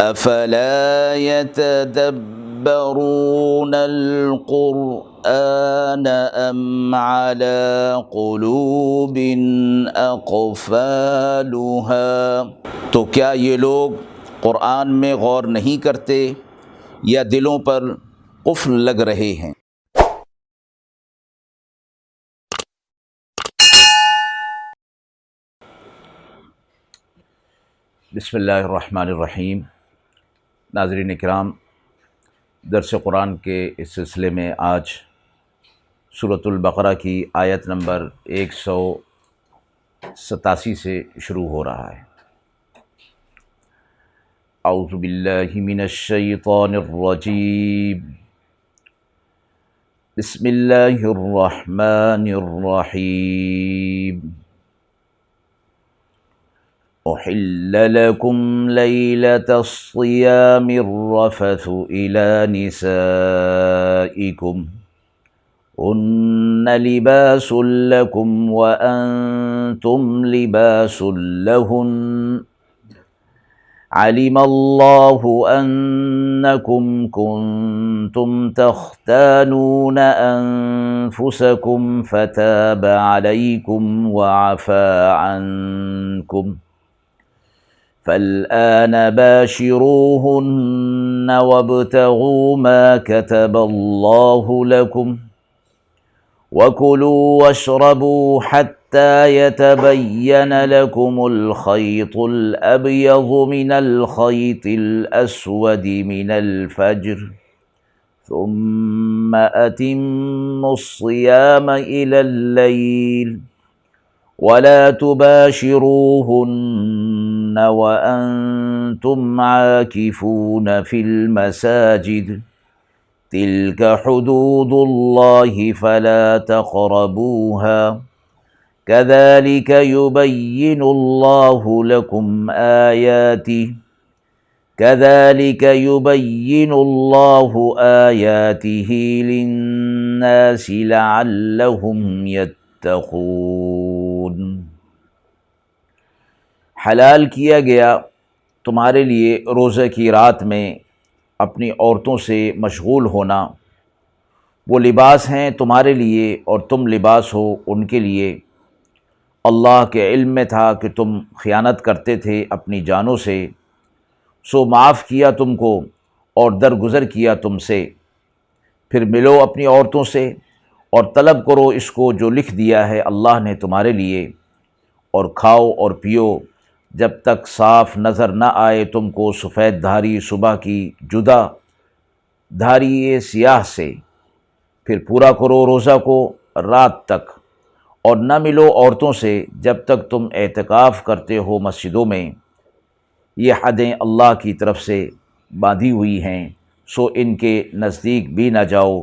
افلا يتدبرون القرآن ام على قلوب اقفالها، تو کیا یہ لوگ قرآن میں غور نہیں کرتے یا دلوں پر قفل لگ رہے ہیں؟ بسم اللہ الرحمن الرحیم۔ ناظرین کرام، درس قرآن کے اس سلسلے میں آج سورۃ البقرہ کی آیت نمبر 187 سے شروع ہو رہا ہے۔ اعوذ باللہ من الشیطان الرجیم، بسم اللہ الرحمن الرحیم۔ أحل لكم ليلة الصيام الرفث إلى نسائكم هن لباس لكم وأنتم لباس لهن علم الله أنكم كنتم تختانون أنفسكم فتاب عليكم وعفى عنكم فالآن باشروهن وابتغوا ما كتب الله لكم وكلوا واشربوا حتى يتبين لكم الخيط الأبيض من الخيط الأسود من الفجر ثم أتموا الصيام إلى الليل ولا تباشروهن وأنتم عاكفون في المساجد تلك حدود الله فلا تقربوها كذلك يبين الله لكم آياته للناس لعلهم يتقون۔ حلال کیا گیا تمہارے لیے روزہ کی رات میں اپنی عورتوں سے مشغول ہونا، وہ لباس ہیں تمہارے لیے اور تم لباس ہو ان کے لیے۔ اللہ کے علم میں تھا کہ تم خیانت کرتے تھے اپنی جانوں سے، سو معاف کیا تم کو اور درگزر کیا تم سے۔ پھر ملو اپنی عورتوں سے اور طلب کرو اس کو جو لکھ دیا ہے اللہ نے تمہارے لیے، اور کھاؤ اور پیو جب تک صاف نظر نہ آئے تم کو سفید دھاری صبح کی جدا دھاری سیاہ سے۔ پھر پورا کرو روزہ کو رات تک، اور نہ ملو عورتوں سے جب تک تم اعتکاف کرتے ہو مسجدوں میں۔ یہ حدیں اللہ کی طرف سے باندھی ہوئی ہیں، سو ان کے نزدیک بھی نہ جاؤ۔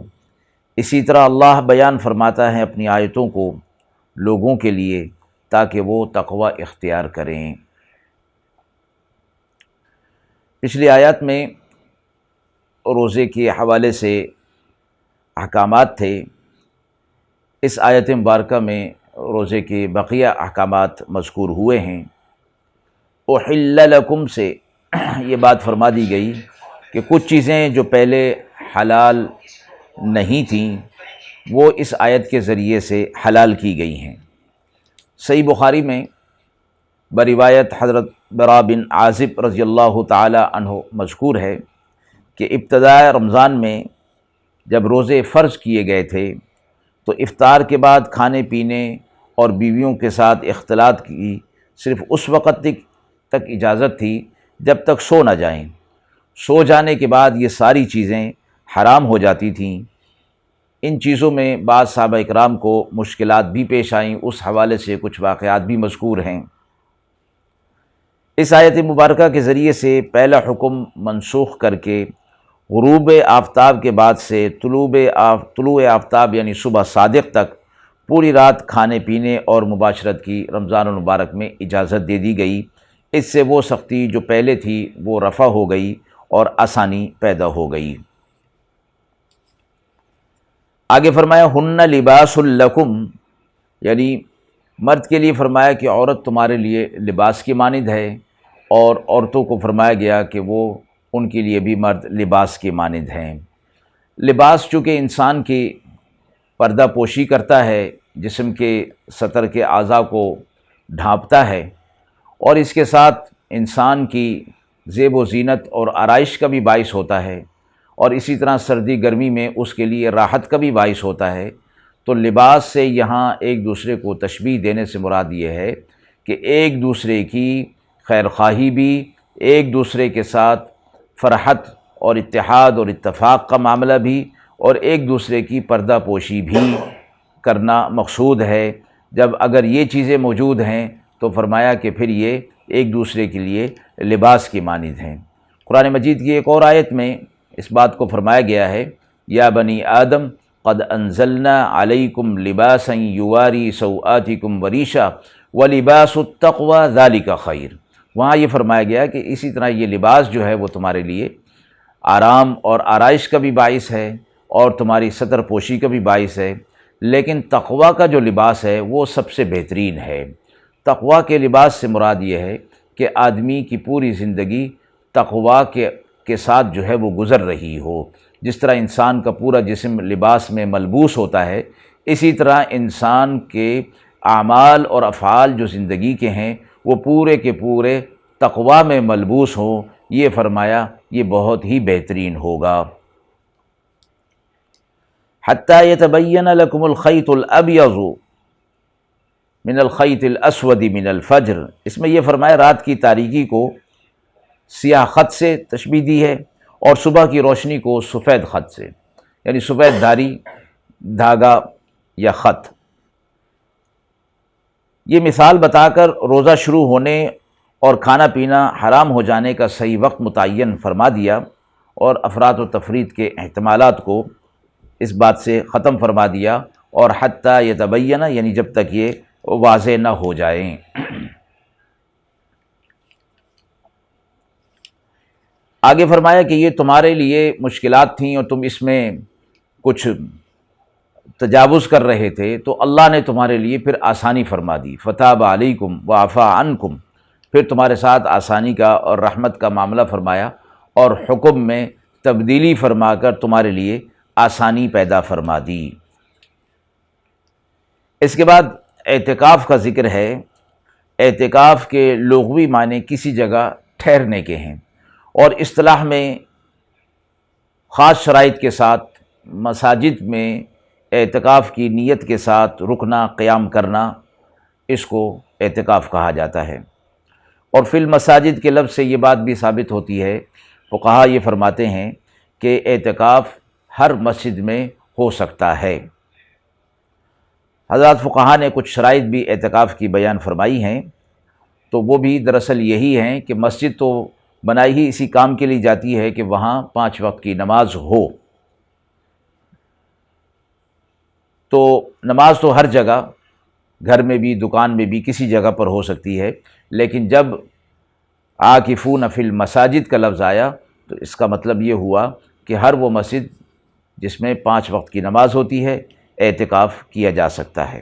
اسی طرح اللہ بیان فرماتا ہے اپنی آیتوں کو لوگوں کے لیے تاکہ وہ تقوی اختیار کریں۔ پچھلی آیات میں روزے کے حوالے سے احکامات تھے، اس آیت مبارکہ میں روزے کے بقیہ احکامات مذکور ہوئے ہیں۔ احل لکم سے یہ بات فرما دی گئی کہ کچھ چیزیں جو پہلے حلال نہیں تھیں وہ اس آیت کے ذریعے سے حلال کی گئی ہیں۔ صحیح بخاری میں بروایت حضرت برا بن عازب رضی اللہ تعالی عنہ مذکور ہے کہ ابتداء رمضان میں جب روزے فرض کیے گئے تھے تو افطار کے بعد کھانے پینے اور بیویوں کے ساتھ اختلاط کی صرف اس وقت تک اجازت تھی جب تک سو نہ جائیں۔ سو جانے کے بعد یہ ساری چیزیں حرام ہو جاتی تھیں۔ ان چیزوں میں بعض صحابہ اکرام کو مشکلات بھی پیش آئیں، اس حوالے سے کچھ واقعات بھی مذکور ہیں۔ اس آیت مبارکہ کے ذریعے سے پہلا حکم منسوخ کر کے غروب آفتاب کے بعد سے طلوع آفتاب یعنی صبح صادق تک پوری رات کھانے پینے اور مباشرت کی رمضان المبارک میں اجازت دے دی گئی۔ اس سے وہ سختی جو پہلے تھی وہ رفع ہو گئی اور آسانی پیدا ہو گئی۔ آگے فرمایا ہن لباس لکم، یعنی مرد کے لیے فرمایا کہ عورت تمہارے لیے لباس کی مانند ہے، اور عورتوں کو فرمایا گیا کہ وہ ان کے لیے بھی مرد لباس کی مانند ہیں۔ لباس چونکہ انسان کی پردہ پوشی کرتا ہے، جسم کے سطر کے اعضاء کو ڈھانپتا ہے، اور اس کے ساتھ انسان کی زیب و زینت اور آرائش کا بھی باعث ہوتا ہے، اور اسی طرح سردی گرمی میں اس کے لیے راحت کا بھی باعث ہوتا ہے۔ تو لباس سے یہاں ایک دوسرے کو تشبیہ دینے سے مراد یہ ہے کہ ایک دوسرے کی خیر خواہی بھی، ایک دوسرے کے ساتھ فرحت اور اتحاد اور اتفاق کا معاملہ بھی، اور ایک دوسرے کی پردہ پوشی بھی کرنا مقصود ہے۔ جب اگر یہ چیزیں موجود ہیں تو فرمایا کہ پھر یہ ایک دوسرے کے لیے لباس کی مانند ہیں۔ قرآن مجید کی ایک اور آیت میں اس بات کو فرمایا گیا ہے، یا بنی آدم قد انزلنا علیکم لباسا یواری سوآتکم وریشا ولباس التقوی ذالک خیر۔ وہاں یہ فرمایا گیا کہ اسی طرح یہ لباس جو ہے وہ تمہارے لیے آرام اور آرائش کا بھی باعث ہے اور تمہاری سطر پوشی کا بھی باعث ہے، لیکن تقوی کا جو لباس ہے وہ سب سے بہترین ہے۔ تقوی کے لباس سے مراد یہ ہے کہ آدمی کی پوری زندگی تقوی کے ساتھ جو ہے وہ گزر رہی ہو۔ جس طرح انسان کا پورا جسم لباس میں ملبوس ہوتا ہے، اسی طرح انسان کے اعمال اور افعال جو زندگی کے ہیں وہ پورے کے پورے تقوی میں ملبوس ہوں۔ یہ فرمایا یہ بہت ہی بہترین ہوگا۔ حتیٰ یتبین لکم الخیط الابیض من الخیط الاسود من الفجر، اس میں یہ فرمایا رات کی تاریکی کو سیاہ خط سے تشبیہ دی ہے، اور صبح کی روشنی کو سفید خط سے، یعنی سفید دھاری دھاگا یا خط۔ یہ مثال بتا کر روزہ شروع ہونے اور کھانا پینا حرام ہو جانے کا صحیح وقت متعین فرما دیا، اور افراط و تفریط کے احتمالات کو اس بات سے ختم فرما دیا، اور حتیٰ یتبین یعنی جب تک یہ واضح نہ ہو جائیں۔ آگے فرمایا کہ یہ تمہارے لیے مشکلات تھیں اور تم اس میں کچھ تجاوز کر رہے تھے، تو اللہ نے تمہارے لیے پھر آسانی فرما دی۔ فتاب علیکم وعفا عنکم، پھر تمہارے ساتھ آسانی کا اور رحمت کا معاملہ فرمایا، اور حکم میں تبدیلی فرما کر تمہارے لیے آسانی پیدا فرما دی۔ اس کے بعد اعتکاف کا ذکر ہے۔ اعتکاف کے لغوی معنی کسی جگہ ٹھہرنے کے ہیں، اور اصطلاح میں خاص شرائط کے ساتھ مساجد میں اعتکاف کی نیت کے ساتھ رکنا، قیام کرنا، اس کو اعتکاف کہا جاتا ہے۔ اور فی المساجد کے لفظ سے یہ بات بھی ثابت ہوتی ہے، فقہا یہ فرماتے ہیں کہ اعتکاف ہر مسجد میں ہو سکتا ہے۔ حضرات فقہا نے کچھ شرائط بھی اعتکاف کی بیان فرمائی ہیں، تو وہ بھی دراصل یہی ہیں کہ مسجد تو بنائی ہی اسی کام کے لیے جاتی ہے کہ وہاں 5 وقت کی نماز ہو۔ تو نماز تو ہر جگہ، گھر میں بھی، دکان میں بھی، کسی جگہ پر ہو سکتی ہے، لیکن جب عاکفون فی المساجد کا لفظ آیا تو اس کا مطلب یہ ہوا کہ ہر وہ مسجد جس میں 5 وقت کی نماز ہوتی ہے اعتکاف کیا جا سکتا ہے۔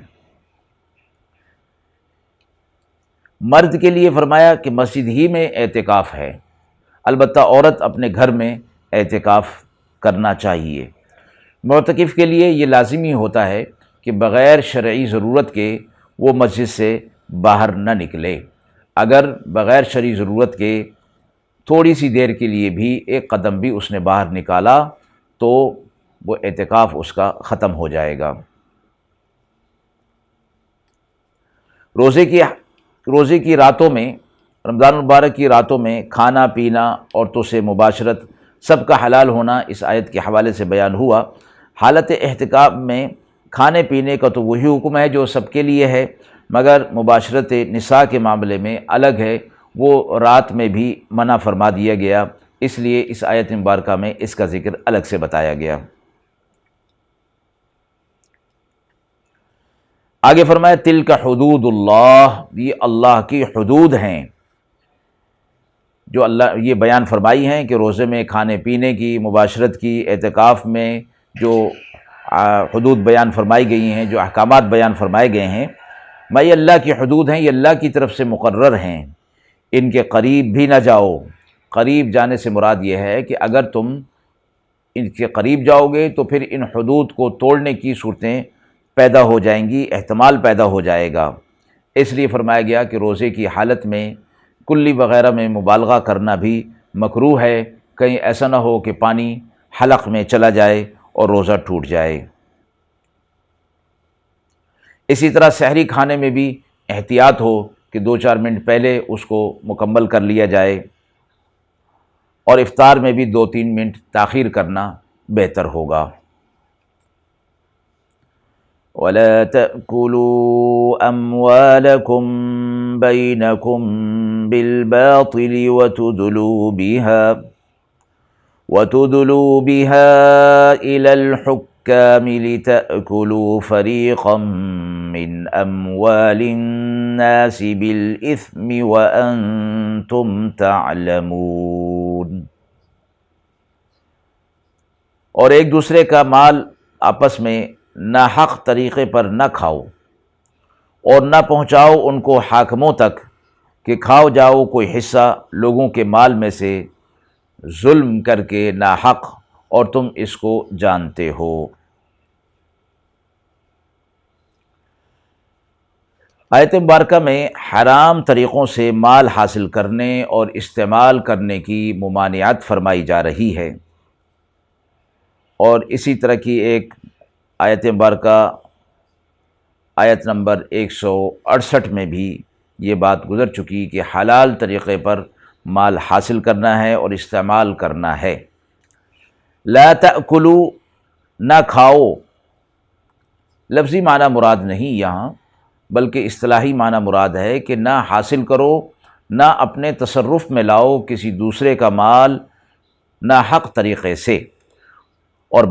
مرد کے لیے فرمایا کہ مسجد ہی میں اعتکاف ہے، البتہ عورت اپنے گھر میں اعتکاف کرنا چاہیے۔ معتکف کے لیے یہ لازمی ہوتا ہے کہ بغیر شرعی ضرورت کے وہ مسجد سے باہر نہ نکلے۔ اگر بغیر شرعی ضرورت کے تھوڑی سی دیر کے لیے بھی ایک قدم بھی اس نے باہر نکالا تو وہ اعتکاف اس کا ختم ہو جائے گا۔ روزے کی راتوں میں، رمضان المبارک کی راتوں میں کھانا پینا، عورتوں سے مباشرت، سب کا حلال ہونا اس آیت کے حوالے سے بیان ہوا۔ حالت احتکاف میں کھانے پینے کا تو وہی حکم ہے جو سب کے لیے ہے، مگر مباشرت نساء کے معاملے میں الگ ہے، وہ رات میں بھی منع فرما دیا گیا، اس لیے اس آیت مبارکہ میں اس کا ذکر الگ سے بتایا گیا۔ آگے فرمایا تلک حدود اللہ، یہ اللہ کی حدود ہیں جو اللہ یہ بیان فرمائی ہیں کہ روزے میں کھانے پینے کی، مباشرت کی، اعتکاف میں جو حدود بیان فرمائی گئی ہیں، جو احکامات بیان فرمائے گئے ہیں، یہ اللہ کی حدود ہیں، یہ اللہ کی طرف سے مقرر ہیں۔ ان کے قریب بھی نہ جاؤ، قریب جانے سے مراد یہ ہے کہ اگر تم ان کے قریب جاؤ گے تو پھر ان حدود کو توڑنے کی صورتیں پیدا ہو جائیں گی، احتمال پیدا ہو جائے گا۔ اس لیے فرمایا گیا کہ روزے کی حالت میں کلی وغیرہ میں مبالغہ کرنا بھی مکروہ ہے، کہیں ایسا نہ ہو کہ پانی حلق میں چلا جائے اور روزہ ٹوٹ جائے۔ اسی طرح سحری کھانے میں بھی احتیاط ہو کہ 2-4 منٹ پہلے اس کو مکمل کر لیا جائے، اور افطار میں بھی 2-3 منٹ تاخیر کرنا بہتر ہوگا۔ وَلَا تَأْكُلُوا أَمْوَالَكُمْ بَيْنَكُمْ بِالْبَاطِلِ وَتُدْلُوا بِهَا إِلَى الْحُكَّامِ لِتَأْكُلُوا فَرِيقًا مِّنْ أَمْوَالِ النَّاسِ بِالْإِثْمِ وَأَنْتُمْ تَعْلَمُونَ۔ اور ایک دوسرے کا مال آپس میں ناحق طریقے پر نہ کھاؤ، اور نہ پہنچاؤ ان کو حاکموں تک کہ کھاؤ جاؤ کوئی حصہ لوگوں کے مال میں سے ظلم کر کے ناحق، اور تم اس کو جانتے ہو۔ آیت مبارکہ میں حرام طریقوں سے مال حاصل کرنے اور استعمال کرنے کی ممانعت فرمائی جا رہی ہے، اور اسی طرح کی ایک آیت مبارکہ آیت نمبر 168 میں بھی یہ بات گزر چکی کہ حلال طریقے پر مال حاصل کرنا ہے اور استعمال کرنا ہے۔ لا تأکلوا، نہ کھاؤ، لفظی معنی مراد نہیں یہاں، بلکہ اصطلاحی معنی مراد ہے کہ نہ حاصل کرو، نہ اپنے تصرف میں لاؤ کسی دوسرے کا مال ناحق طریقے سے۔ اور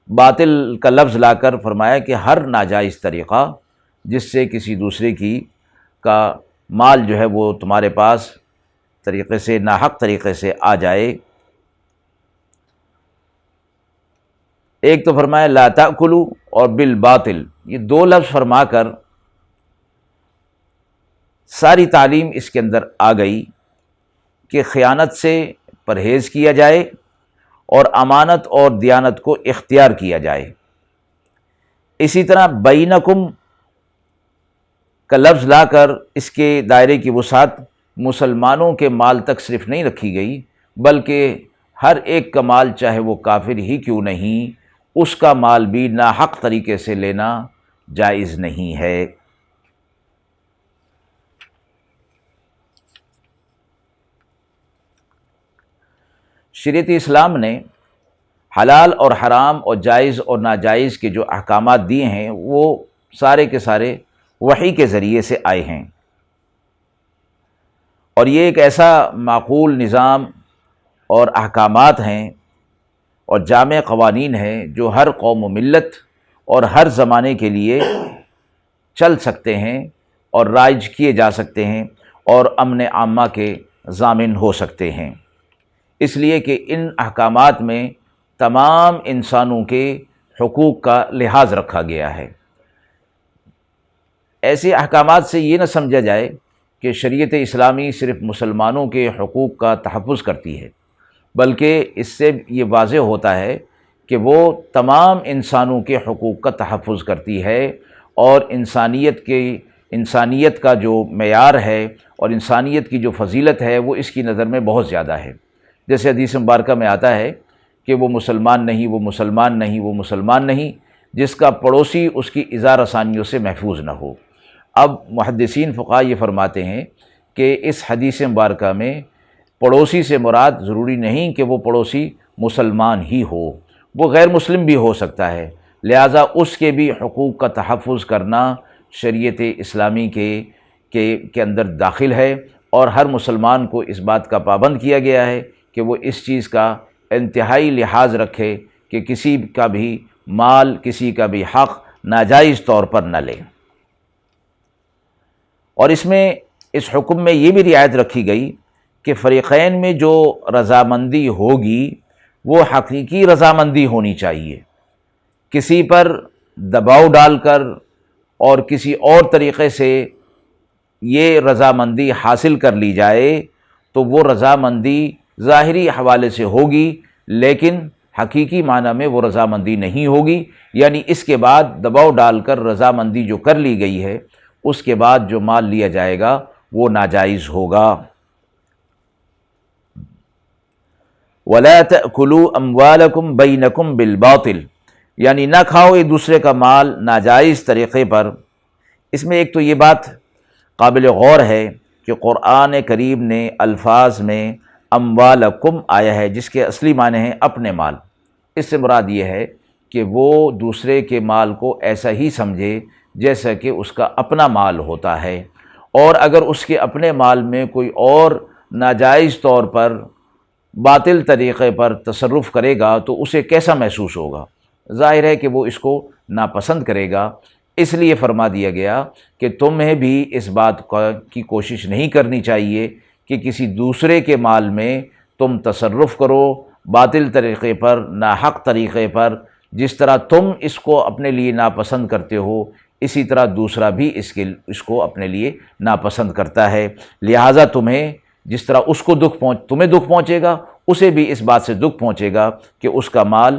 باطل کا لفظ لا کر فرمایا کہ ہر ناجائز طریقہ جس سے کسی دوسرے کا مال جو ہے وہ تمہارے پاس طریقے سے ناحق طریقے سے آ جائے۔ ایک تو فرمایا لا تأکلوا اور بالباطل، یہ دو لفظ فرما کر ساری تعلیم اس کے اندر آ گئی کہ خیانت سے پرہیز کیا جائے اور امانت اور دیانت کو اختیار کیا جائے۔ اسی طرح بینکم کا لفظ لا کر اس کے دائرے کی وسعت مسلمانوں کے مال تک صرف نہیں رکھی گئی، بلکہ ہر ایک کا مال چاہے وہ کافر ہی کیوں نہیں، اس کا مال بھی ناحق طریقے سے لینا جائز نہیں ہے۔ شریعت اسلام نے حلال اور حرام اور جائز اور ناجائز کے جو احکامات دیے ہیں وہ سارے کے سارے وحی کے ذریعے سے آئے ہیں، اور یہ ایک ایسا معقول نظام اور احکامات ہیں اور جامع قوانین ہیں جو ہر قوم و ملت اور ہر زمانے کے لیے چل سکتے ہیں اور رائج کیے جا سکتے ہیں اور امن عامہ کے ضامن ہو سکتے ہیں، اس لیے کہ ان احکامات میں تمام انسانوں کے حقوق کا لحاظ رکھا گیا ہے۔ ایسے احکامات سے یہ نہ سمجھا جائے کہ شریعت اسلامی صرف مسلمانوں کے حقوق کا تحفظ کرتی ہے، بلکہ اس سے یہ واضح ہوتا ہے کہ وہ تمام انسانوں کے حقوق کا تحفظ کرتی ہے، اور انسانیت کا جو معیار ہے اور انسانیت کی جو فضیلت ہے وہ اس کی نظر میں بہت زیادہ ہے۔ جیسے حدیث مبارکہ میں آتا ہے کہ وہ مسلمان نہیں، وہ مسلمان نہیں، وہ مسلمان نہیں جس کا پڑوسی اس کی ایذا رسانیوں سے محفوظ نہ ہو۔ اب محدثین فقہا یہ فرماتے ہیں کہ اس حدیث مبارکہ میں پڑوسی سے مراد ضروری نہیں کہ وہ پڑوسی مسلمان ہی ہو، وہ غیر مسلم بھی ہو سکتا ہے، لہٰذا اس کے بھی حقوق کا تحفظ کرنا شریعت اسلامی کے اندر داخل ہے، اور ہر مسلمان کو اس بات کا پابند کیا گیا ہے کہ وہ اس چیز کا انتہائی لحاظ رکھے کہ کسی کا بھی مال، کسی کا بھی حق ناجائز طور پر نہ لے۔ اور اس حکم میں یہ بھی رعایت رکھی گئی کہ فریقین میں جو رضامندی ہوگی وہ حقیقی رضامندی ہونی چاہیے، کسی پر دباؤ ڈال کر اور کسی اور طریقے سے یہ رضامندی حاصل کر لی جائے تو وہ رضامندی ظاہری حوالے سے ہوگی، لیکن حقیقی معنی میں وہ رضامندی نہیں ہوگی، یعنی اس کے بعد دباؤ ڈال کر رضامندی جو کر لی گئی ہے اس کے بعد جو مال لیا جائے گا وہ ناجائز ہوگا۔ وَلَا تَأْكُلُوا أَمْوَالَكُمْ بَيْنَكُمْ بِالْبَاطِلِ، یعنی نہ کھاؤ ایک دوسرے کا مال ناجائز طریقے پر۔ اس میں ایک تو یہ بات قابل غور ہے کہ قرآن کریم نے الفاظ میں اموالکم آیا ہے جس کے اصلی معنی ہیں اپنے مال۔ اس سے مراد یہ ہے کہ وہ دوسرے کے مال کو ایسا ہی سمجھے جیسا کہ اس کا اپنا مال ہوتا ہے، اور اگر اس کے اپنے مال میں کوئی اور ناجائز طور پر باطل طریقے پر تصرف کرے گا تو اسے کیسا محسوس ہوگا؟ ظاہر ہے کہ وہ اس کو ناپسند کرے گا۔ اس لیے فرما دیا گیا کہ تمہیں بھی اس بات کی کوشش نہیں کرنی چاہیے کہ کسی دوسرے کے مال میں تم تصرف کرو باطل طریقے پر، ناحق طریقے پر۔ جس طرح تم اس کو اپنے لیے ناپسند کرتے ہو، اسی طرح دوسرا بھی اس کو اپنے لیے ناپسند کرتا ہے۔ لہٰذا تمہیں جس طرح اس کو تمہیں دکھ پہنچے گا، اسے بھی اس بات سے دکھ پہنچے گا کہ اس کا مال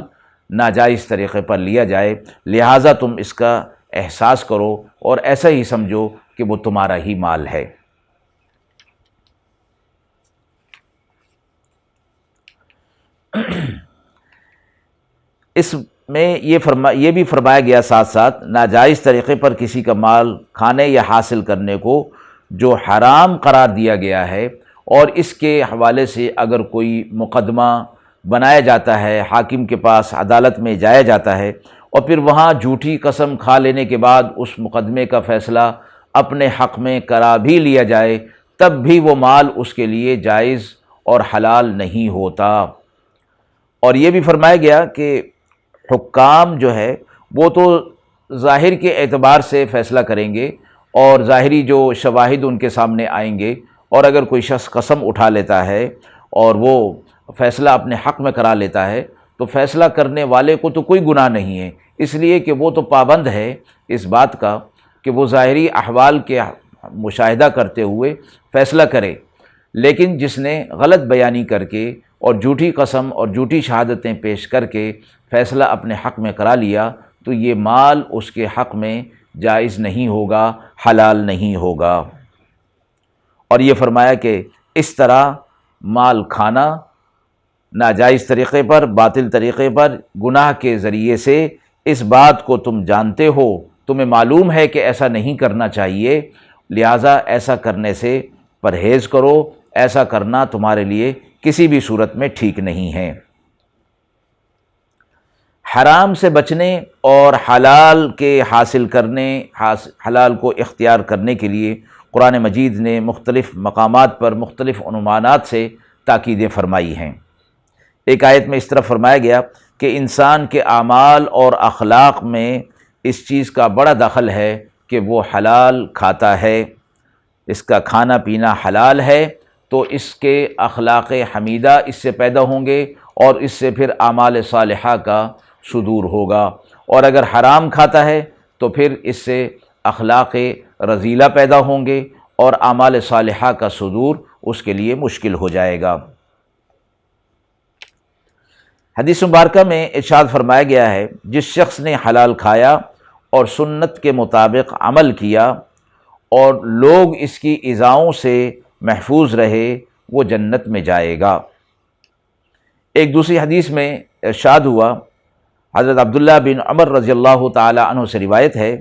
ناجائز طریقے پر لیا جائے، لہٰذا تم اس کا احساس کرو اور ایسا ہی سمجھو کہ وہ تمہارا ہی مال ہے۔ اس میں یہ بھی فرمایا گیا ساتھ ساتھ ناجائز طریقے پر کسی کا مال کھانے یا حاصل کرنے کو جو حرام قرار دیا گیا ہے، اور اس کے حوالے سے اگر کوئی مقدمہ بنایا جاتا ہے، حاکم کے پاس عدالت میں جایا جاتا ہے، اور پھر وہاں جھوٹی قسم کھا لینے کے بعد اس مقدمے کا فیصلہ اپنے حق میں کرا بھی لیا جائے، تب بھی وہ مال اس کے لیے جائز اور حلال نہیں ہوتا۔ اور یہ بھی فرمایا گیا کہ حکام جو ہے وہ تو ظاہر کے اعتبار سے فیصلہ کریں گے، اور ظاہری جو شواہد ان کے سامنے آئیں گے، اور اگر کوئی شخص قسم اٹھا لیتا ہے اور وہ فیصلہ اپنے حق میں کرا لیتا ہے تو فیصلہ کرنے والے کو تو کوئی گناہ نہیں ہے، اس لیے کہ وہ تو پابند ہے اس بات کا کہ وہ ظاہری احوال کے مشاہدہ کرتے ہوئے فیصلہ کرے۔ لیکن جس نے غلط بیانی کر کے اور جھوٹی قسم اور جھوٹی شہادتیں پیش کر کے فیصلہ اپنے حق میں کرا لیا تو یہ مال اس کے حق میں جائز نہیں ہوگا، حلال نہیں ہوگا۔ اور یہ فرمایا کہ اس طرح مال کھانا ناجائز طریقے پر، باطل طریقے پر، گناہ کے ذریعے سے، اس بات کو تم جانتے ہو، تمہیں معلوم ہے کہ ایسا نہیں کرنا چاہیے، لہٰذا ایسا کرنے سے پرہیز کرو، ایسا کرنا تمہارے لیے کسی بھی صورت میں ٹھیک نہیں ہے۔ حرام سے بچنے اور حلال کے حاصل کرنے، حلال کو اختیار کرنے کے لیے قرآن مجید نے مختلف مقامات پر مختلف عنوانات سے تاکیدیں فرمائی ہیں۔ ایک آیت میں اس طرح فرمایا گیا کہ انسان کے اعمال اور اخلاق میں اس چیز کا بڑا دخل ہے کہ وہ حلال کھاتا ہے، اس کا کھانا پینا حلال ہے، تو اس کے اخلاق حمیدہ اس سے پیدا ہوں گے اور اس سے پھر اعمال صالحہ کا صدور ہوگا، اور اگر حرام کھاتا ہے تو پھر اس سے اخلاق رذیلہ پیدا ہوں گے اور اعمال صالحہ کا صدور اس کے لیے مشکل ہو جائے گا۔ حدیث مبارکہ میں ارشاد فرمایا گیا ہے جس شخص نے حلال کھایا اور سنت کے مطابق عمل کیا اور لوگ اس کی ایذاؤں سے محفوظ رہے وہ جنت میں جائے گا۔ ایک دوسری حدیث میں ارشاد ہوا، حضرت عبداللہ بن عمر رضی اللہ تعالی عنہ سے روایت ہے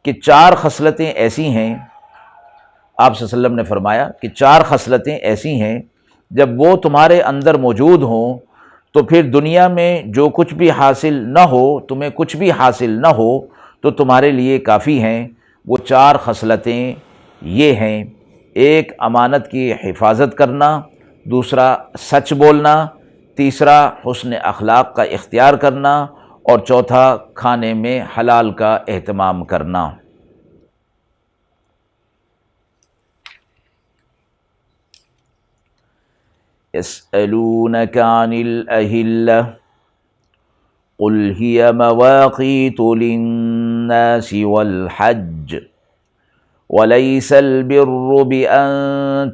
کہ 4 خصلتیں ایسی ہیں، آپ صلی اللہ علیہ وسلم نے فرمایا کہ 4 خصلتیں ایسی ہیں جب وہ تمہارے اندر موجود ہوں تو پھر دنیا میں جو کچھ بھی حاصل نہ ہو، تمہیں کچھ بھی حاصل نہ ہو تو تمہارے لیے کافی ہیں۔ وہ 4 خصلتیں یہ ہیں: ایک امانت کی حفاظت کرنا، دوسرا سچ بولنا، تیسرا حسن اخلاق کا اختیار کرنا، اور چوتھا کھانے میں حلال کا اہتمام کرنا۔ يسألونك عن الأهلة قل هي مواقيت للناس والحج وَلَيْسَ الْبِرُّ بِأَن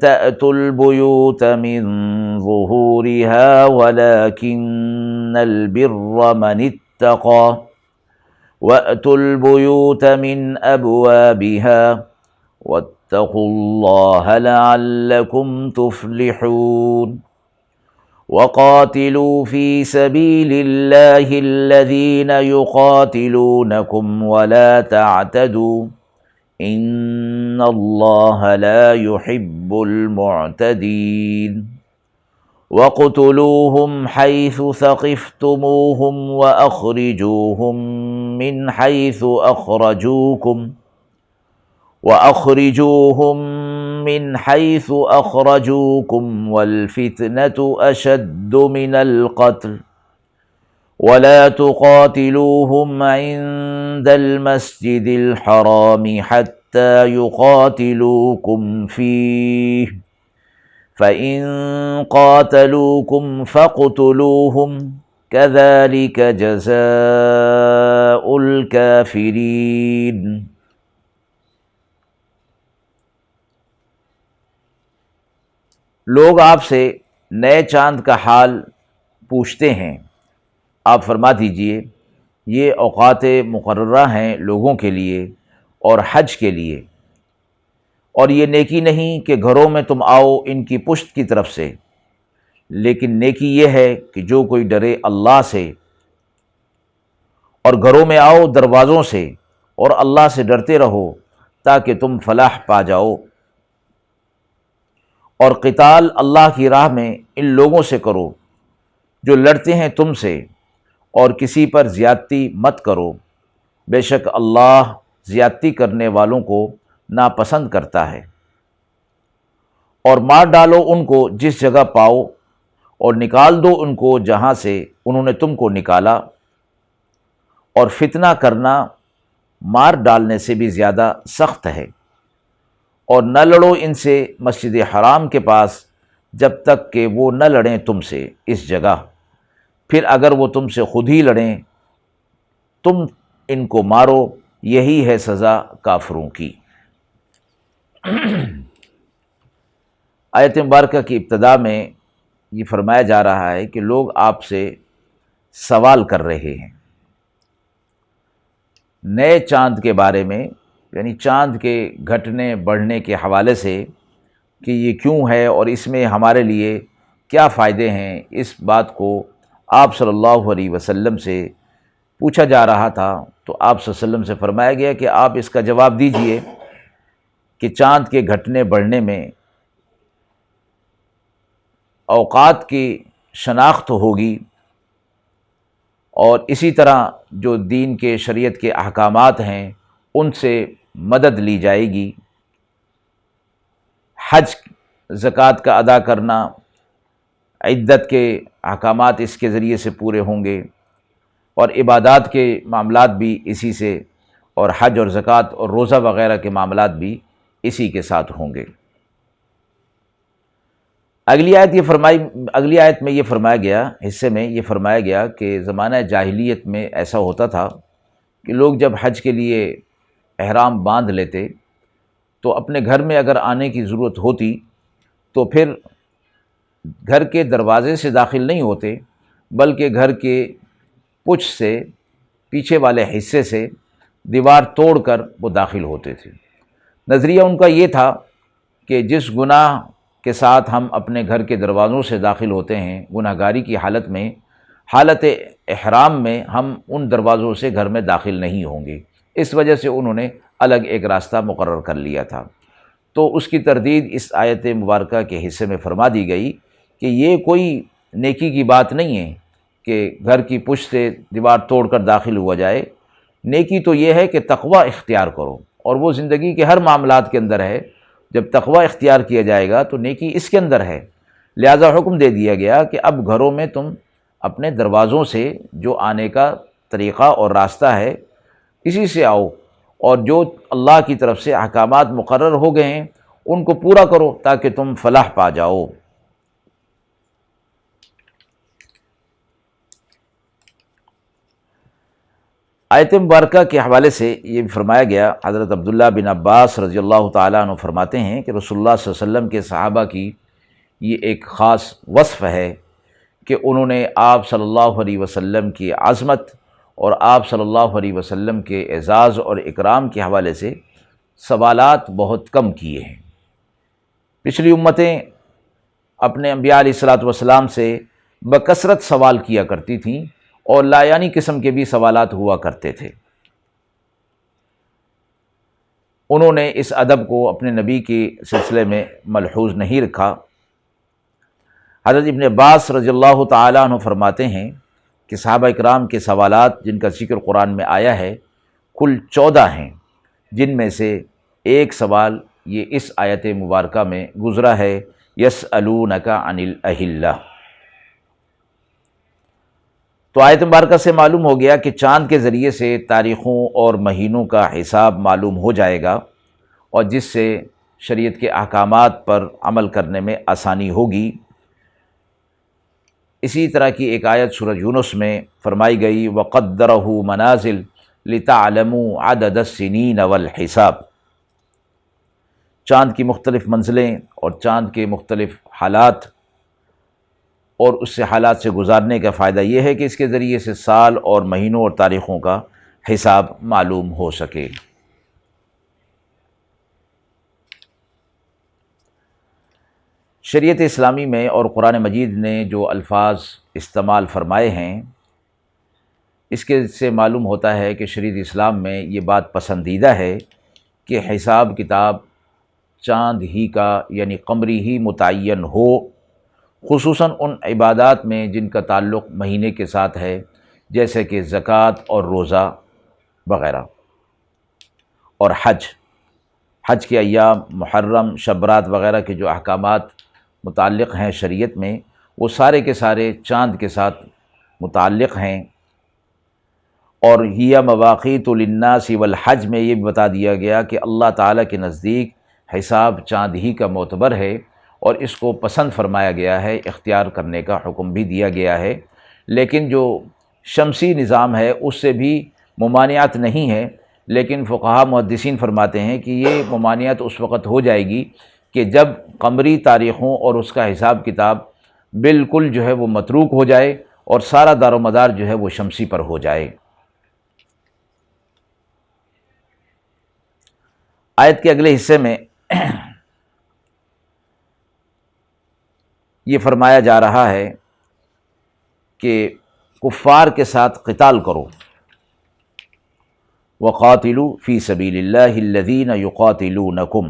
تَأْتُوا الْبُيُوتَ مِن ظُهُورِهَا وَلَكِنَّ الْبِرَّ مَنِ اتَّقَى وَأْتُوا الْبُيُوتَ مِنْ أَبْوَابِهَا وَاتَّقُوا اللَّهَ لَعَلَّكُمْ تُفْلِحُونَ وَقَاتِلُوا فِي سَبِيلِ اللَّهِ الَّذِينَ يُقَاتِلُونَكُمْ وَلَا تَعْتَدُوا إِنَّ اللَّهَ لَا يُحِبُّ الْمُعْتَدِينَ وَاقْتُلُوهُمْ حَيْثُ ثَقِفْتُمُوهُمْ وَأَخْرِجُوهُمْ مِنْ حَيْثُ أَخْرَجُوكُمْ وَالْفِتْنَةُ أَشَدُّ مِنَ الْقَتْلِ وَلَا تُقَاتِلُوهُمْ عِندَ الْمَسْجِدِ الْحَرَامِ حَتَّى يُقَاتِلُوكُمْ فِيهِ فَإِن قَاتَلُوكُمْ فَاقْتُلُوهُمْ كَذَلِكَ جَزَاءُ الْكَافِرِينَ۔ لوگ آپ سے نئے چاند کا حال پوچھتے ہیں، آپ فرما دیجئے یہ اوقات مقررہ ہیں لوگوں کے لیے اور حج کے لیے، اور یہ نیکی نہیں کہ گھروں میں تم آؤ ان کی پشت کی طرف سے، لیکن نیکی یہ ہے کہ جو کوئی ڈرے اللہ سے اور گھروں میں آؤ دروازوں سے اور اللہ سے ڈرتے رہو تاکہ تم فلاح پا جاؤ۔ اور قتال اللہ کی راہ میں ان لوگوں سے کرو جو لڑتے ہیں تم سے، اور کسی پر زیادتی مت کرو، بے شک اللہ زیادتی کرنے والوں کو ناپسند کرتا ہے۔ اور مار ڈالو ان کو جس جگہ پاؤ، اور نکال دو ان کو جہاں سے انہوں نے تم کو نکالا، اور فتنہ کرنا مار ڈالنے سے بھی زیادہ سخت ہے۔ اور نہ لڑو ان سے مسجد حرام کے پاس جب تک کہ وہ نہ لڑیں تم سے اس جگہ، پھر اگر وہ تم سے خود ہی لڑیں تم ان کو مارو، یہی ہے سزا کافروں کی۔ آیت مبارکہ کی ابتدا میں یہ فرمایا جا رہا ہے کہ لوگ آپ سے سوال کر رہے ہیں نئے چاند کے بارے میں، یعنی چاند کے گھٹنے بڑھنے کے حوالے سے کہ یہ کیوں ہے اور اس میں ہمارے لیے کیا فائدے ہیں۔ اس بات کو آپ صلی اللہ علیہ وسلم سے پوچھا جا رہا تھا، تو آپ صلی اللہ علیہ وسلم سے فرمایا گیا کہ آپ اس کا جواب دیجئے کہ چاند کے گھٹنے بڑھنے میں اوقات کی شناخت ہوگی، اور اسی طرح جو دین کے شریعت کے احکامات ہیں ان سے مدد لی جائے گی۔ حج زکوٰۃ کا ادا کرنا، عدت کے احکامات اس کے ذریعے سے پورے ہوں گے، اور عبادات کے معاملات بھی اسی سے، اور حج اور زکوٰۃ اور روزہ وغیرہ کے معاملات بھی اسی کے ساتھ ہوں گے۔ اگلی آیت میں یہ فرمایا گیا، حصے میں یہ فرمایا گیا کہ زمانہ جاہلیت میں ایسا ہوتا تھا کہ لوگ جب حج کے لیے احرام باندھ لیتے تو اپنے گھر میں اگر آنے کی ضرورت ہوتی تو پھر گھر کے دروازے سے داخل نہیں ہوتے، بلکہ گھر کے پچھ سے، پیچھے والے حصے سے دیوار توڑ کر وہ داخل ہوتے تھے۔ نظریہ ان کا یہ تھا کہ جس گناہ کے ساتھ ہم اپنے گھر کے دروازوں سے داخل ہوتے ہیں، گناہ گاری کی حالت میں، حالت احرام میں ہم ان دروازوں سے گھر میں داخل نہیں ہوں گے، اس وجہ سے انہوں نے الگ ایک راستہ مقرر کر لیا تھا۔ تو اس کی تردید اس آیت مبارکہ کے حصے میں فرما دی گئی کہ یہ کوئی نیکی کی بات نہیں ہے کہ گھر کی پشت سے دیوار توڑ کر داخل ہوا جائے۔ نیکی تو یہ ہے کہ تقوی اختیار کرو، اور وہ زندگی کے ہر معاملات کے اندر ہے۔ جب تقوی اختیار کیا جائے گا تو نیکی اس کے اندر ہے۔ لہذا حکم دے دیا گیا کہ اب گھروں میں تم اپنے دروازوں سے جو آنے کا طریقہ اور راستہ ہے اسی سے آؤ، اور جو اللہ کی طرف سے احکامات مقرر ہو گئے ہیں ان کو پورا کرو تاکہ تم فلاح پا جاؤ۔ آیت مبارکہ کے حوالے سے یہ بھی فرمایا گیا، حضرت عبداللہ بن عباس رضی اللہ تعالیٰ عنہ فرماتے ہیں کہ رسول اللہ صلی اللہ علیہ وسلم کے صحابہ کی یہ ایک خاص وصف ہے کہ انہوں نے آپ صلی اللہ علیہ وسلم کی عظمت اور آپ صلی اللہ علیہ وسلم کے اعزاز اور اکرام کے حوالے سے سوالات بہت کم کیے ہیں۔ پچھلی امتیں اپنے انبیاء علیہ الصلوۃ والسلام سے بکثرت سوال کیا کرتی تھیں اور لایانی قسم کے بھی سوالات ہوا کرتے تھے۔ انہوں نے اس ادب کو اپنے نبی کے سلسلے میں ملحوظ نہیں رکھا۔ حضرت ابن عباس رضی اللہ تعالیٰ عنہ فرماتے ہیں کہ صحابہ اکرام کے سوالات جن کا ذکر قرآن میں آیا ہے کل 14 ہیں، جن میں سے ایک سوال یہ اس آیت مبارکہ میں گزرا ہے، یسألونک عن الأہلہ۔ تو آیت مبارکہ سے معلوم ہو گیا کہ چاند کے ذریعے سے تاریخوں اور مہینوں کا حساب معلوم ہو جائے گا، اور جس سے شریعت کے احکامات پر عمل کرنے میں آسانی ہوگی۔ اسی طرح کی ایک آیت سورہ یونس میں فرمائی گئی، وَقَدَّرَهُ مَنَازِلَ لِتَعْلَمُوا عَدَدَ السِّنِينَ وَالْحِسَابَ۔ چاند کی مختلف منزلیں اور چاند کے مختلف حالات اور اس سے حالات سے گزارنے کا فائدہ یہ ہے کہ اس کے ذریعے سے سال اور مہینوں اور تاریخوں کا حساب معلوم ہو سکے۔ شریعت اسلامی میں اور قرآن مجید نے جو الفاظ استعمال فرمائے ہیں، اس کے سے معلوم ہوتا ہے کہ شریعت اسلام میں یہ بات پسندیدہ ہے کہ حساب کتاب چاند ہی کا یعنی قمری ہی متعین ہو، خصوصاً ان عبادات میں جن کا تعلق مہینے کے ساتھ ہے، جیسے کہ زکوٰۃ اور روزہ وغیرہ، اور حج کے ایام، محرم، شب برات وغیرہ کے جو احکامات متعلق ہیں شریعت میں، وہ سارے کے سارے چاند کے ساتھ متعلق ہیں۔ اور ہی مواقیت للناس والحج میں یہ بھی بتا دیا گیا کہ اللہ تعالیٰ کے نزدیک حساب چاند ہی کا معتبر ہے، اور اس کو پسند فرمایا گیا ہے، اختیار کرنے کا حکم بھی دیا گیا ہے۔ لیکن جو شمسی نظام ہے اس سے بھی ممانعت نہیں ہے، لیکن فقہاء محدثین فرماتے ہیں کہ یہ ممانعت اس وقت ہو جائے گی کہ جب قمری تاریخوں اور اس کا حساب کتاب بالکل جو ہے وہ متروک ہو جائے اور سارا دار و مدار جو ہے وہ شمسی پر ہو جائے۔ آیت کے اگلے حصے میں یہ فرمایا جا رہا ہے کہ کفار کے ساتھ قتال کرو، وَقَاتِلُوا فِي سَبِيلِ اللَّهِ الَّذِينَ يُقَاتِلُونَكُمْ،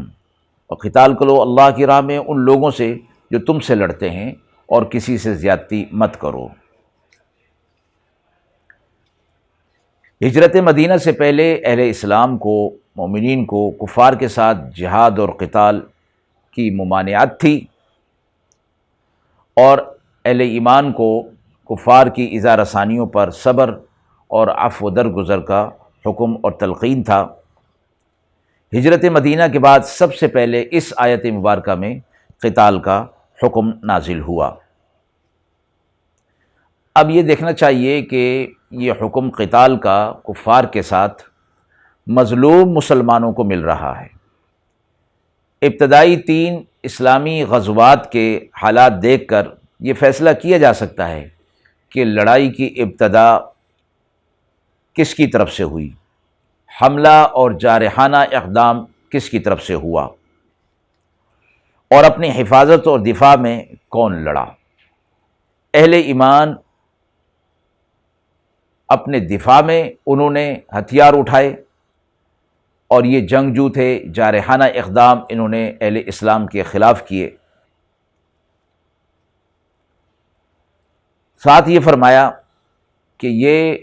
اور قتال کرو اللہ کی راہ میں ان لوگوں سے جو تم سے لڑتے ہیں، اور کسی سے زیادتی مت کرو۔ ہجرت مدینہ سے پہلے اہل اسلام کو، مومنین کو کفار کے ساتھ جہاد اور قتال کی ممانعت تھی، اور اہل ایمان کو کفار کی ایذا رسانیوں پر صبر اور عفو درگزر کا حکم اور تلقین تھا۔ ہجرت مدینہ کے بعد سب سے پہلے اس آیت مبارکہ میں قتال کا حکم نازل ہوا۔ اب یہ دیکھنا چاہیے کہ یہ حکم قتال کا کفار کے ساتھ مظلوم مسلمانوں کو مل رہا ہے۔ ابتدائی 3 اسلامی غزوات کے حالات دیکھ کر یہ فیصلہ کیا جا سکتا ہے کہ لڑائی کی ابتدا کس کی طرف سے ہوئی، حملہ اور جارحانہ اقدام کس کی طرف سے ہوا، اور اپنی حفاظت اور دفاع میں کون لڑا۔ اہل ایمان اپنے دفاع میں انہوں نے ہتھیار اٹھائے، اور یہ جنگجو تھے، جارحانہ اقدام انہوں نے اہل اسلام کے خلاف کیے۔ ساتھ یہ فرمایا کہ یہ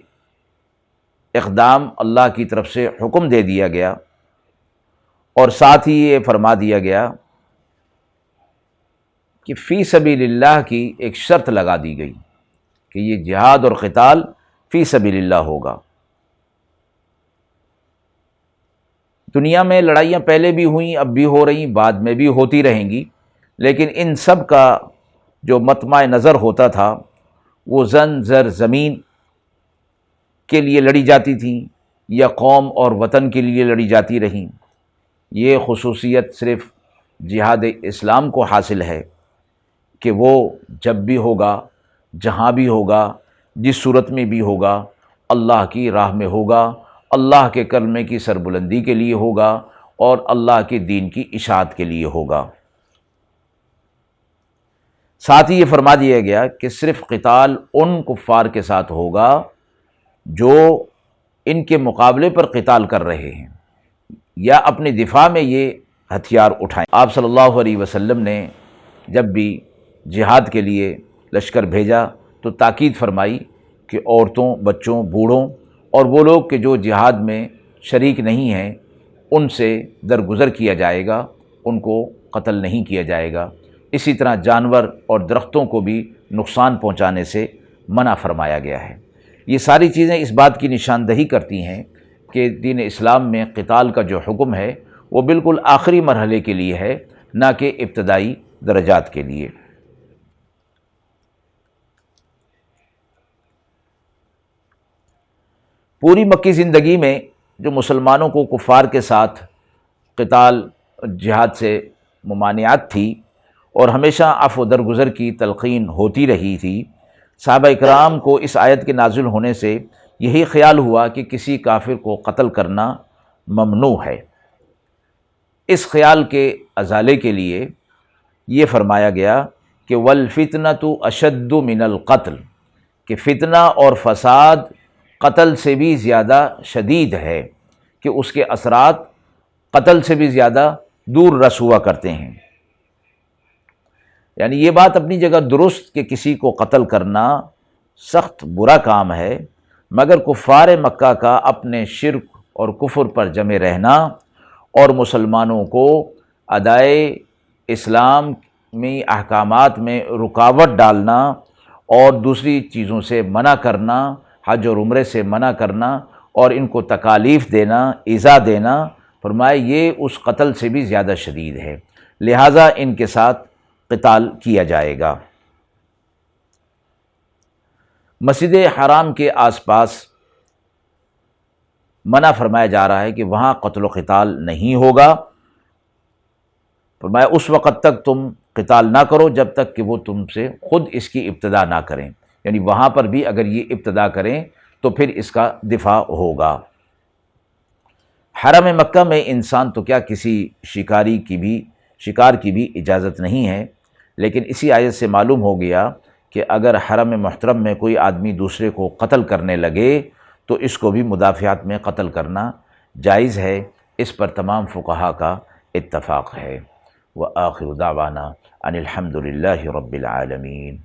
اقدام اللہ کی طرف سے حکم دے دیا گیا، اور ساتھ ہی یہ فرما دیا گیا کہ فی سبیل اللہ کی ایک شرط لگا دی گئی کہ یہ جہاد اور قتال فی سبیل اللہ ہوگا۔ دنیا میں لڑائیاں پہلے بھی ہوئیں، اب بھی ہو رہی، بعد میں بھی ہوتی رہیں گی، لیکن ان سب کا جو مطمع نظر ہوتا تھا وہ زن زر زمین کے لیے لڑی جاتی تھیں یا قوم اور وطن کے لیے لڑی جاتی رہیں۔ یہ خصوصیت صرف جہاد اسلام کو حاصل ہے کہ وہ جب بھی ہوگا، جہاں بھی ہوگا، جس صورت میں بھی ہوگا، اللہ کی راہ میں ہوگا، اللہ کے کلمے کی سربلندی کے لیے ہوگا اور اللہ کے دین کی اشاعت کے لیے ہوگا۔ ساتھ ہی یہ فرما دیا گیا کہ صرف قتال ان کفار کے ساتھ ہوگا جو ان کے مقابلے پر قتال کر رہے ہیں یا اپنے دفاع میں یہ ہتھیار اٹھائیں۔ آپ صلی اللہ علیہ وسلم نے جب بھی جہاد کے لیے لشکر بھیجا تو تاکید فرمائی کہ عورتوں، بچوں، بوڑھوں اور وہ لوگ کہ جو جہاد میں شریک نہیں ہیں ان سے درگزر کیا جائے گا، ان کو قتل نہیں کیا جائے گا۔ اسی طرح جانور اور درختوں کو بھی نقصان پہنچانے سے منع فرمایا گیا ہے۔ یہ ساری چیزیں اس بات کی نشاندہی کرتی ہیں کہ دین اسلام میں قتال کا جو حکم ہے وہ بالکل آخری مرحلے کے لیے ہے، نہ کہ ابتدائی درجات کے لیے۔ پوری مکی زندگی میں جو مسلمانوں کو کفار کے ساتھ قتال جہاد سے ممانعت تھی اور ہمیشہ عفو درگزر کی تلقین ہوتی رہی تھی، صحابہ اکرام کو اس آیت کے نازل ہونے سے یہی خیال ہوا کہ کسی کافر کو قتل کرنا ممنوع ہے۔ اس خیال کے ازالے کے لیے یہ فرمایا گیا کہ وَالْفِتْنَةُ أَشَدُّ مِنَ الْقَتْلِ، کہ فتنہ اور فساد قتل سے بھی زیادہ شدید ہے، کہ اس کے اثرات قتل سے بھی زیادہ دور رس ہوا کرتے ہیں۔ یعنی یہ بات اپنی جگہ درست کہ کسی کو قتل کرنا سخت برا کام ہے، مگر کفار مکہ کا اپنے شرک اور کفر پر جمے رہنا اور مسلمانوں کو ادائے اسلام میں احکامات میں رکاوٹ ڈالنا اور دوسری چیزوں سے منع کرنا، حج اور عمرے سے منع کرنا اور ان کو تکالیف دینا، ایذا دینا، فرمائے یہ اس قتل سے بھی زیادہ شدید ہے، لہٰذا ان کے ساتھ قتال کیا جائے گا۔ مسجد حرام کے آس پاس منع فرمایا جا رہا ہے کہ وہاں قتل و قتال نہیں ہوگا۔ فرمایا اس وقت تک تم قتال نہ کرو جب تک کہ وہ تم سے خود اس کی ابتدا نہ کریں، یعنی وہاں پر بھی اگر یہ ابتدا کریں تو پھر اس کا دفاع ہوگا۔ حرم مکہ میں انسان تو کیا کسی شکار کی بھی اجازت نہیں ہے، لیکن اسی آیت سے معلوم ہو گیا کہ اگر حرم محترم میں کوئی آدمی دوسرے کو قتل کرنے لگے تو اس کو بھی مدافعات میں قتل کرنا جائز ہے۔ اس پر تمام فقہاء کا اتفاق ہے۔ وآخر دعوانا ان الحمد للہ رب العالمین۔